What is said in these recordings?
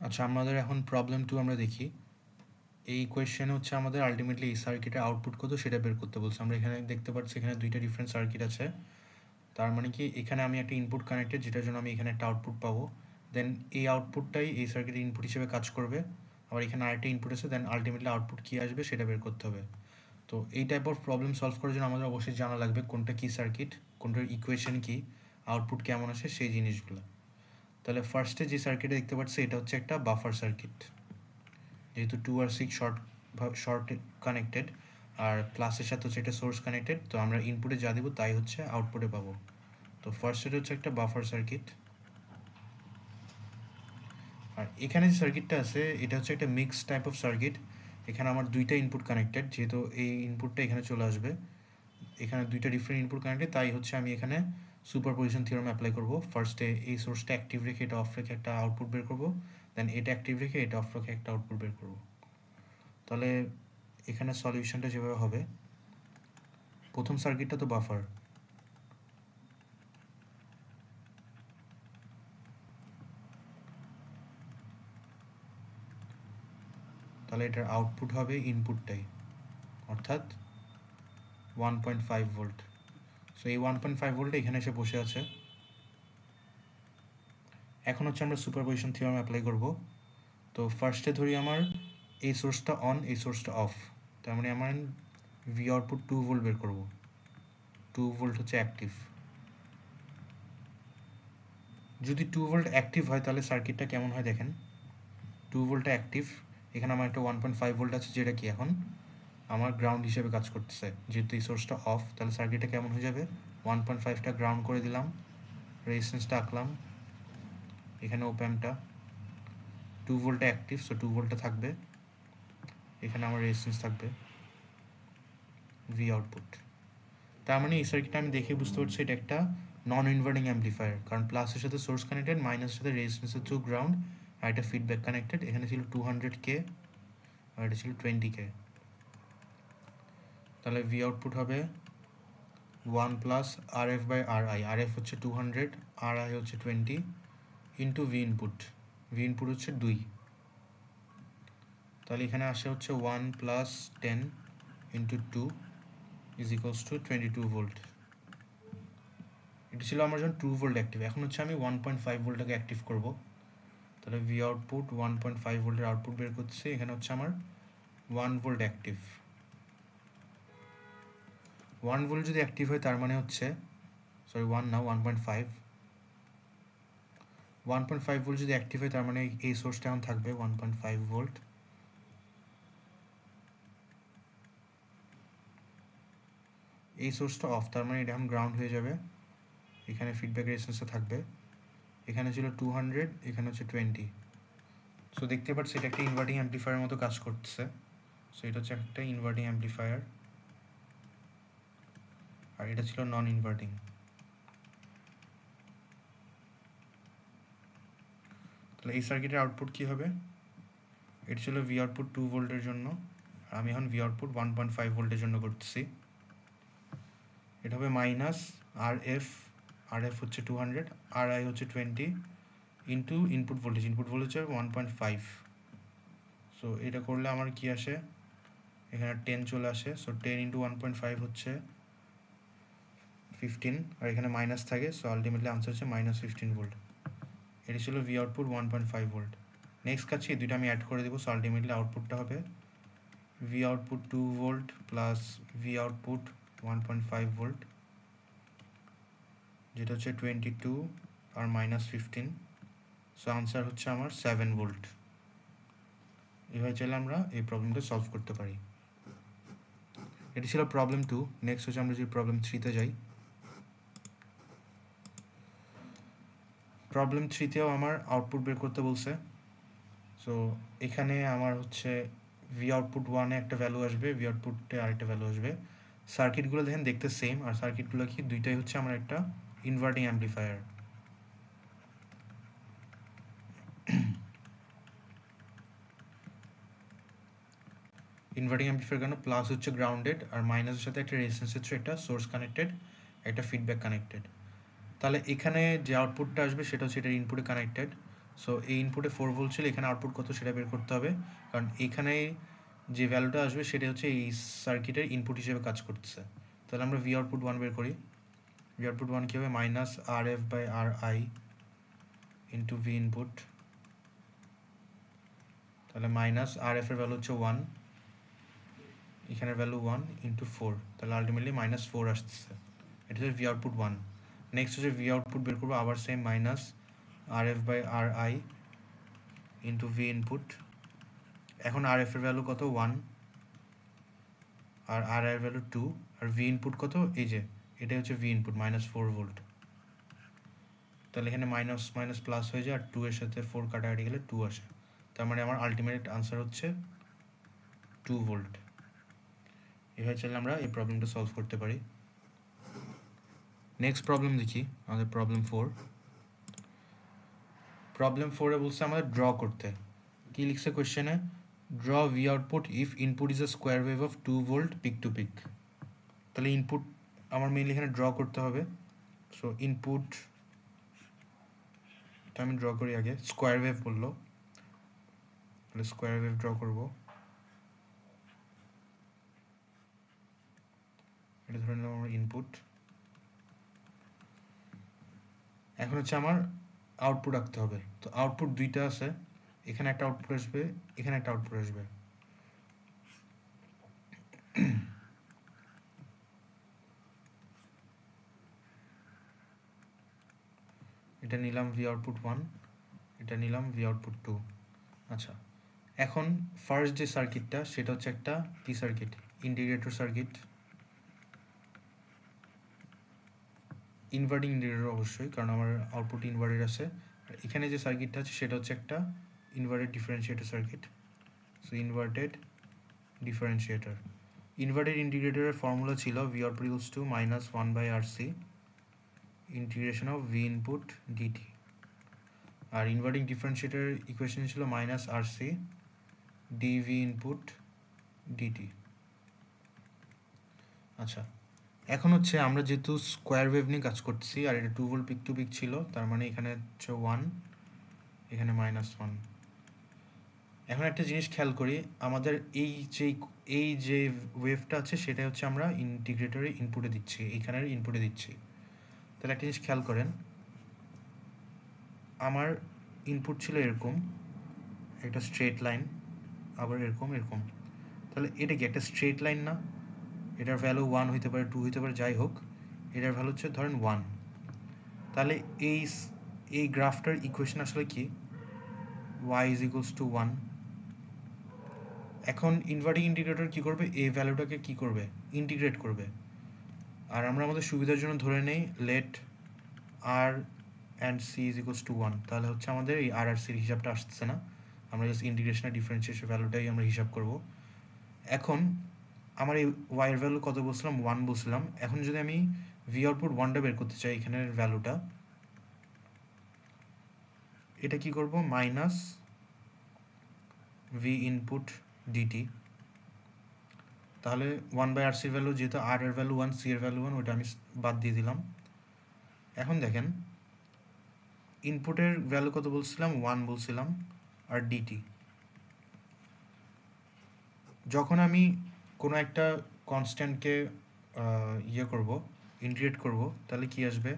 আচ্ছা, আমাদের এখন প্রবলেম 2 আমরা দেখি। এই কোয়েশ্চেনে হচ্ছে আমাদের আলটিমেটলি এই সার্কিটের আউটপুট কত সেটা বের করতে বলছে। আমরা এখানে দেখতে পাচ্ছি এখানে দুইটা ডিফারেন্ট সার্কিট আছে। তার মানে কি এখানে আমি একটা ইনপুট কানেক্টেড, যেটার জন্য আমি এখানে একটা আউটপুট পাবো। দেন এই আউটপুটটাই এই সার্কিটের ইনপুট হিসেবে কাজ করবে। আবার এখানে আরেকটা ইনপুট আছে, দেন আলটিমেটলি আউটপুট কী আসবে সেটা বের করতে হবে। তো এই টাইপ অফ প্রবলেম সলভ করার জন্য আমাদের অবশ্যই জানা লাগবে কোনটা কী সার্কিট, কোনটার ইকুয়েশন কী, আউটপুট কেমন আসে সেই জিনিসগুলো। তাহলে ফার্স্টে যে সার্কিটে দেখতে পাচ্ছি এটা হচ্ছে একটা বাফার সার্কিট, যেহেতু 2 আর 6 শর্ট কানেক্টেড আর প্লাসের সাথে হচ্ছে এটা সোর্স কানেক্টেড, তো আমরা ইনপুটে যা দেবো তাই হচ্ছে আউটপুটে পাবো। তো ফার্স্ট এটা হচ্ছে একটা বাফার সার্কিট। আর এখানে যে সার্কিটটা আছে এটা হচ্ছে একটা মিক্স টাইপ অফ সার্কিট। এখানে আমার দুইটা ইনপুট কানেক্টেড, যেহেতু এই ইনপুটটা এখানে চলে আসবে, এখানে দুইটা ডিফারেন্ট ইনপুট কানেক্টেড, তাই হচ্ছে আমি এখানে সুপারপজিশন থিওরাম অ্যাপ্লাই করব। ফার্স্টে এই সোর্সটা অ্যাক্টিভ রেখে এটা অফ রেখে একটা আউটপুট বের করব, দেন এটা অ্যাক্টিভ রেখে এটা অফ রেখে একটা আউটপুট বের করব। তাহলে এখানে সলিউশনটা যেভাবে হবে, প্রথম সার্কিটটা তো বাফার, তাহলে এটার আউটপুট হবে ইনপুটটাই, অর্থাৎ 1.5 ভোল্ট। সো এই 1.5 ভোল্ট এখানে এসে বসে আছে। এখন হচ্ছে আমরা সুপারপজিশন থিওরাম অ্যাপ্লাই করব। তো ফার্স্টে ধরি আমার এই সোর্সটা অন, এই সোর্সটা অফ, তার মানে আমার ভি আউটপুট 2 ভোল্ট বের করব। 2 ভোল্ট হচ্ছে অ্যাক্টিভ। যদি 2 ভোল্ট অ্যাক্টিভ হয় তাহলে সার্কিটটা কেমন হয় দেখেন। 2 ভোল্টটা অ্যাক্টিভ, এখানে আমার একটা 1.5 ভোল্ট আছে, যেটা কি এখন আমার গ্রাউন্ড হিসেবে কাজ করতেছে। যেহেতু এই সোর্সটা অফ, তাহলে সার্কিটটা কেমন হয়ে যাবে, 1.5টা গ্রাউন্ড করে দিলাম, রেজিস্ট্যান্সটা আঁকলাম, এখানে ওপ্যাম্পটা 2 ভোল্টটা অ্যাক্টিভ, সো 2 ভোল্টটা থাকবে, এখানে আমার রেজিস্ট্যান্স থাকবে, ভি আউটপুট। তার মানে এই সার্কিটটা আমি দেখে বুঝতে পারছি এটা একটা নন ইনভার্টিং অ্যাম্পলিফায়ার, কারণ প্লাসের সাথে সোর্স কানেক্টেড, মাইনাসের সাথে রেজিস্ট্যান্সের থ্রু গ্রাউন্ড, আর এটা ফিডব্যাক কানেক্টেড। এখানে ছিল 200K আর এটা ছিল 20K। তাহলে ভি আউটপুট হবে 1 plus R F by R I. R F হচ্ছে 200, আর আই হচ্ছে 20, into V input. V input হচ্ছে 2, তাহলে এখানে আসে হচ্ছে 1 plus 10 into 2 is equals to 22 volt. এটা ছিল আমার যখন 2 ভোল্ট অ্যাক্টিভ। এখন হচ্ছে আমি 1.5 ভোল্টটাকে অ্যাক্টিভ করব। তাহলে ভি আউটপুট 1.5 ভোল্টের আউটপুট বের করছে। এখানে হচ্ছে আমার 1 ভোল্ট অ্যাক্টিভ। 1 ভোল্ট যদি অ্যাক্টিভ হয় তার মানে হচ্ছে, সরি 1 না, 1.5 ভোল্ট যদি অ্যাক্টিভ হয় তার মানে এই সোর্সটা এখন থাকবে 1.5 ভোল্ট। এই সোর্সটা অফ, তার মানে এটা এখন গ্রাউন্ড হয়ে যাবে, এখানে ফিডব্যাক রেজিস্ট্যান্সটা থাকবে, এখানে ছিল 200, এখানে হচ্ছে 20। সো দেখতে পাচ্ছি এটা একটা ইনভার্টিং অ্যাম্পলিফায়ারের মতো কাজ করতেছে। সো এটা হচ্ছে একটা ইনভার্টিং অ্যাম্পলিফায়ার, আর এটা ছিল নন ইনভার্টিং। তাহলে এই সার্কিটের আউটপুট কী হবে, এটা ছিল ভি আউটপুট 2 ভোল্টের জন্য, আর আমি এখন ভি আউটপুট 1.5 ভোল্টের জন্য করতেছি। এটা হবে মাইনাস আর এফ, আর এফ হচ্ছে 200, আর আই হচ্ছে 20, into input voltage, input voltage হবে 1.5। সো এটা করলে আমার কি আসে, এখানে 10 চলে আসে। সো 10 ইন্টু 1.5 হচ্ছে 15, আর এখানে মাইনাস থাকে, সো আলটিমেটলি আনসার হচ্ছে -15 ভোল্ট। এটি ছিল ভি আউটপুট 1.5 ভোল্ট। নেক্সট কাছে এই দুইটা আমি অ্যাড করে দেবো, সো আলটিমেটলি আউটপুটটা হবে V output 2 volt plus V output 1.5 volt, যেটা হচ্ছে 22 আর -15। সো আনসার হচ্ছে আমার 7 ভোল্ট। এভাবে চাইলে আমরা এই প্রবলেমটা সলভ করতে পারি। এটি ছিল প্রবলেম 2। নেক্সট হচ্ছে আমরা যদি প্রবলেম 3-তে যাই, প্রবলেম 3-তেও আমার আউটপুট বের করতে বলছে। সো এখানে আমার হচ্ছে ভি আউটপুট 1-এ একটা ভ্যালু আসবে, ভি আউটপুটে আরেকটা ভ্যালু আসবে। সার্কিটগুলো দেখেন দেখতে সেম, আর সার্কিটগুলো কি দুইটাই হচ্ছে আমার একটা ইনভার্টিং অ্যাম্পলিফায়ার। ইনভার্টিং অ্যাম্পলিফায়ার কেন, প্লাস হচ্ছে গ্রাউন্ডেড আর মাইনাসের সাথে একটা রেজিস্ট্যান্স হচ্ছে একটা সোর্স কানেক্টেড, একটা ফিডব্যাক কানেক্টেড। তাহলে এখানে যে আউটপুটটা আসবে সেটা হচ্ছে এটার ইনপুটে কানেক্টেড। সো এই ইনপুটে 4 ভোল্ট ছিল, এখানে আউটপুট কত সেটা বের করতে হবে, কারণ এখানে যে ভ্যালুটা আসবে সেটা হচ্ছে এই সার্কিটের ইনপুট হিসেবে কাজ করতেছে। তাহলে আমরা ভি আউটপুট 1 বের করি। ভি আউটপুট 1 কী হবে, minus R F by R I into V input. তাহলে মাইনাস আর এফ এর ভ্যালু হচ্ছে 1, এখানের ভ্যালু 1 ইন্টু 4, তাহলে আলটিমেটলি মাইনাস 4 আসতেছে। এটা হচ্ছে ভি আউটপুট 1। নেক্সট হচ্ছে ভি আউটপুট বের করবো, আবার same minus R F by R I into V input. এখন আর এফ এর ভ্যালু কত, 1, আর আর এর ভ্যালু 2, আর ভি ইনপুট কত, এই যে এটা হচ্ছে ভি ইনপুট মাইনাস 4 ভোল্ট। তাহলে এখানে মাইনাস মাইনাস প্লাস হয়ে যায়, আর 2 এর সাথে 4 কাটাকাটি গেলে 2 আসে। তার মানে আমার আলটিমেট আনসার হচ্ছে 2 ভোল্ট। এভাবে চাইলে আমরা এই প্রবলেমটা সলভ করতে পারি। নেক্সট প্রবলেম দেখি, আমাদের প্রবলেম 4। প্রবলেম 4-এ বলছে আমাদের ড্র করতে। কি লিখছে কোয়েশ্চেনে, draw V output if input is a square wave of 2 volt peak to peak. তাহলে ইনপুট আমার মেইনলি এখানে ড্র করতে হবে। সো ইনপুট এটা আমি ড্র করি আগে, স্কোয়ার ওয়েভ বললো, তাহলে স্কোয়ার ওয়েভ ড্র করবো। এটা ধরে নিলাম আমার ইনপুট। এখন হচ্ছে আমার আউটপুট আঁকতে হবে। তো আউটপুট দুইটা আছে, এখানে একটা আউটপুট আসবে, এখানে একটা আউটপুট আসবে। এটা নিলাম ভি আউটপুট 1, এটা নিলাম ভি আউটপুট 2। আচ্ছা, এখন ফার্স্ট যে সার্কিটটা সেটা হচ্ছে একটা কি circuit, integrator circuit, inverting integrator অবশ্যই, কারণ আমার আউটপুট ইনভার্টেড আছে। আর এখানে যে সার্কিটটা আছে সেটা হচ্ছে একটা inverted differentiator circuit. So inverted differentiator. Inverted ইন্টিগ্রেটরের ফর্মুলা ছিল V output equals to minus 1 by R C integration of V input dt. আর ইনভার্টিং ডিফারেন্সিয়েটরের ইকুয়েশন ছিল minus R C dV input dt. আচ্ছা, এখন হচ্ছে আমরা যেহেতু স্কোয়ার ওয়েভ নিয়ে কাজ করতেছি, আর এটা 2 ভোল্ট পিক টু পিক ছিল, তার মানে এখানে হচ্ছে 1, এখানে মাইনাস 1। এখন একটা জিনিস খেয়াল করি, আমাদের এই যে ওয়েভটা আছে সেটা হচ্ছে আমরা ইন্টিগ্রেটরের ইনপুটে দিচ্ছি, এইখানের ইনপুটে দিচ্ছি। তাহলে একটা জিনিস খেয়াল করেন, আমার ইনপুট ছিল এরকম একটা স্ট্রেট লাইন, আবার এরকম এরকম। তাহলে এটা কি একটা স্ট্রেট লাইন না? এটার ভ্যালু 1 হইতে পারে, 2 হইতে পারে, যাই হোক এটার ভ্যালু হচ্ছে ধরেন 1। তাহলে এই গ্রাফটার ইকুয়েশন আসলে কি, y ইজ ইকুয়ালস টু 1। এখন ইনভার্টিং ইন্টিগ্রেটর কী করবে, এই ভ্যালুটাকে কী করবে, ইন্টিগ্রেট করবে। আর আমরা আমাদের সুবিধার জন্য ধরে নেই let R and C is equals to 1। তাহলে হচ্ছে আমাদের এই আর আর সির হিসাবটা আসতেছে না, আমরা জাস্ট ইন্টিগ্রেশনের ডিফারেন্সিয়েশন ভ্যালুটাই আমরা হিসাব করব। এখন আমার এই ওয়াইয়ের ভ্যালু কত বলছিলাম, 1 বলছিলাম। এখন যদি আমি ভি আউটপুট 1টা বের করতে চাই, এখানের ভ্যালুটা, এটা কি করব, মাইনাস ভি ইনপুট ডিটি। তাহলে 1 বাই আর সির ভ্যালু, যেহেতু আর এর ভ্যালু 1, সি এর ভ্যালু 1, ওইটা আমি বাদ দিয়ে দিলাম। এখন দেখেন ইনপুটের ভ্যালু কত বলছিলাম, 1 বলছিলাম, আর ডিটি। যখন আমি কোনো একটা কনস্ট্যান্টকে করব, ইন্টিগ্রেট করব, তাহলে কি আসবে,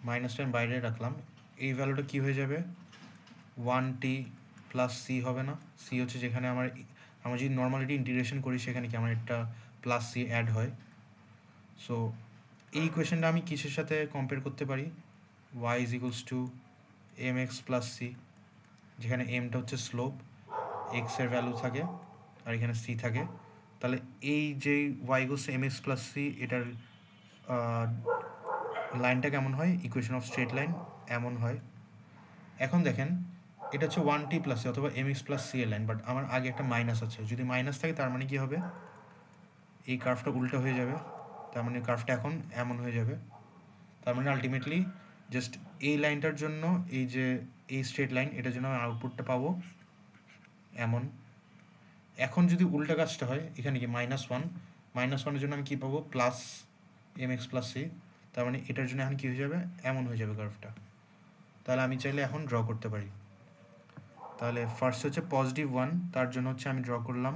মাইনাসটা আমি বাইরে রাখলাম, এই ভ্যালুটা কি হয়ে যাবে, 1t প্লাস সি হবে না? সি হচ্ছে যেখানে আমরা যদি নর্মালিটি ইন্টিগ্রেশন করি সেখানে কি আমার একটা প্লাস সি অ্যাড হয়। সো এই ইকুয়েশনটা আমি কিসের সাথে কম্পেয়ার করতে পারি, y is equals to M X plus C, যেখানে এমটা হচ্ছে স্লোপ, এক্সের ভ্যালু থাকে, আর এখানে সি থাকে। তাহলে এই যে y equals to M X plus C, এটার লাইনটা কেমন হয়, ইকুয়েশন অফ স্ট্রেট লাইন এমন হয়। এখন দেখেন এটা হচ্ছে 1t প্লাস সি অথবা এম এক্স প্লাস সি এর লাইন, বাট আমার আগে একটা মাইনাস আছে। যদি মাইনাস থাকে তার মানে কি হবে, এই কার্ভটা উল্টো হয়ে যাবে, তার মানে কার্ভটা এখন এমন হয়ে যাবে। তার মানে আলটিমেটলি জাস্ট এই লাইনটার জন্য, এই যে এই স্ট্রেট লাইন, এটার জন্য আমি আউটপুটটা পাবো এমন। এখন যদি উল্টা কাজটা হয়, এখানে কি -1 জন্য আমি কী পাবো, plus M X plus C. তার মানে এটার জন্য এখন কী হয়ে যাবে, এমন হয়ে যাবে কার্ভটা। তাহলে আমি চাইলে এখন ড্র করতে পারি। তাহলে ফার্স্ট হচ্ছে +1, তার জন্য হচ্ছে আমি ড্র করলাম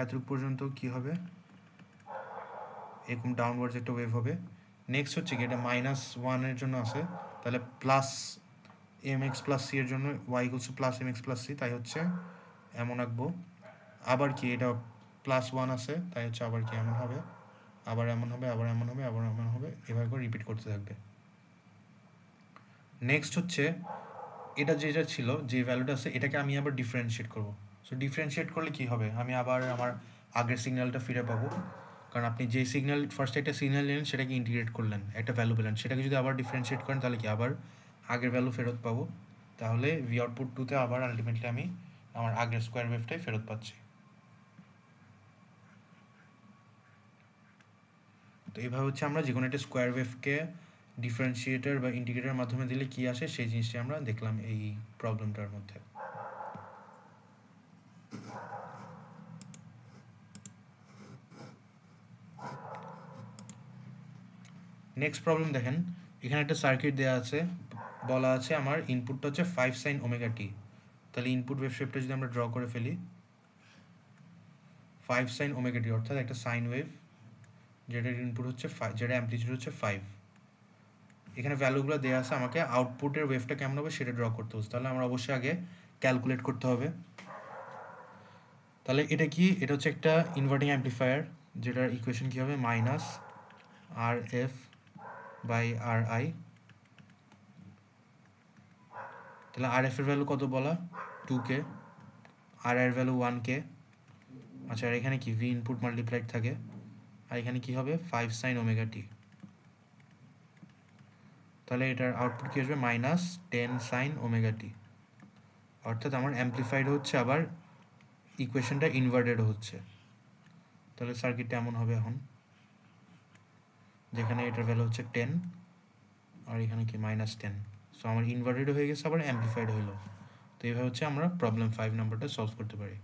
এতটুকু পর্যন্ত কি হবে, এরকম ডাউনওয়ার্ডস একটা ওয়েভ হবে। নেক্সট হচ্ছে কি, এটা -1 এর জন্য আছে, তাহলে +mx+c এর জন্য y +mx+c, তাই হচ্ছে এমন আঁকবো। আবার কি, এটা +1 আছে, তাই হচ্ছে আবার কি এমন হবে, আবার এমন হবে, আবার এমন হবে, আবার এমন হবে, এভাবে করে রিপিট করতে থাকবে। নেক্সট হচ্ছে এটা যেটা ছিল, যে ভ্যালুটা আছে, এটাকে আমি আবার ডিফারেন্সিয়েট করব। সো ডিফারেন্সিয়েট করলে কি হবে, আমি আবার আমার আগের সিগন্যালটা ফিরে পাবো, কারণ আপনি যে সিগন্যাল ফার্স্ট একটা সিগন্যাল নিলেন, সেটাকে ইন্টিগ্রেট করলেন, একটা ভ্যালু পেলেন, সেটাকে যদি আবার ডিফারেন্সিয়েট করেন, তাহলে কি আবার আগের ভ্যালু ফেরত পাবো। তাহলে ভি আউটপুট 2-তে আবার আলটিমেটলি আমি আমার আগের স্কোয়ার ওয়েভটাই ফেরত পাচ্ছি। তো এইভাবে হচ্ছে আমরা যে কোনো একটা স্কোয়ার ওয়েভকে ডিফারেন্সিয়েটর বা ইন্টিগ্রেটরের মাধ্যমে দিলে কি আসে, সেই জিনিসটি আমরা দেখলাম এই প্রবলেমটার মধ্যে। নেক্সট প্রবলেম দেখেন, এখানে একটা সার্কিট দেওয়া আছে, বলা আছে আমার ইনপুটটা হচ্ছে 5 sin ওমেগা টি। তাহলে ইনপুট ওয়েভ শেপটা যদি আমরা ড্র করে ফেলি, 5 sin ওমেগা টি অর্থাৎ একটা সাইন ওয়েভ, যেটার ইনপুট হচ্ছে 5, যেটা অ্যামপ্লিটিউড হচ্ছে 5। এখানে ভ্যালুগুলো দেওয়া আছে, আমাকে আউটপুটের ওয়েভটা কেমন হবে সেটা ড্র করতে হচ্ছে। তাহলে আমরা অবশ্যই আগে ক্যালকুলেট করতে হবে। তাহলে এটা কি, এটা হচ্ছে একটা ইনভার্টিং অ্যামপ্লিফায়ার, যেটার ইকুয়েশন কী হবে, -RF/RI। তাহলে RF এর ভ্যালু কত বলা, 2K, RI এর ভ্যালু 1K। আচ্ছা, আর এখানে কি, ভি ইনপুট মাল্টিপ্লাইড থাকে, আর এখানে কি হবে, 5 sin ওমেগা টি। তাহলে এটার আউটপুট কী আসবে, -10 sin ওমেগা টি। অর্থাৎ আমার অ্যামপ্লিফাইড হচ্ছে, আবার ইকুয়েশনটা ইনভার্টেড হচ্ছে। তাহলে সার্কিটটা এমন হবে এখন, যেখানে এটার ভ্যালু হচ্ছে 10, আর এখানে কি -10। সো আমার ইনভার্টেড হয়ে গেছে, আবার অ্যামপ্লিফাইড হলো। তো এইভাবে হচ্ছে আমরা প্রবলেম 5 নাম্বারটা সলভ করতে পারি।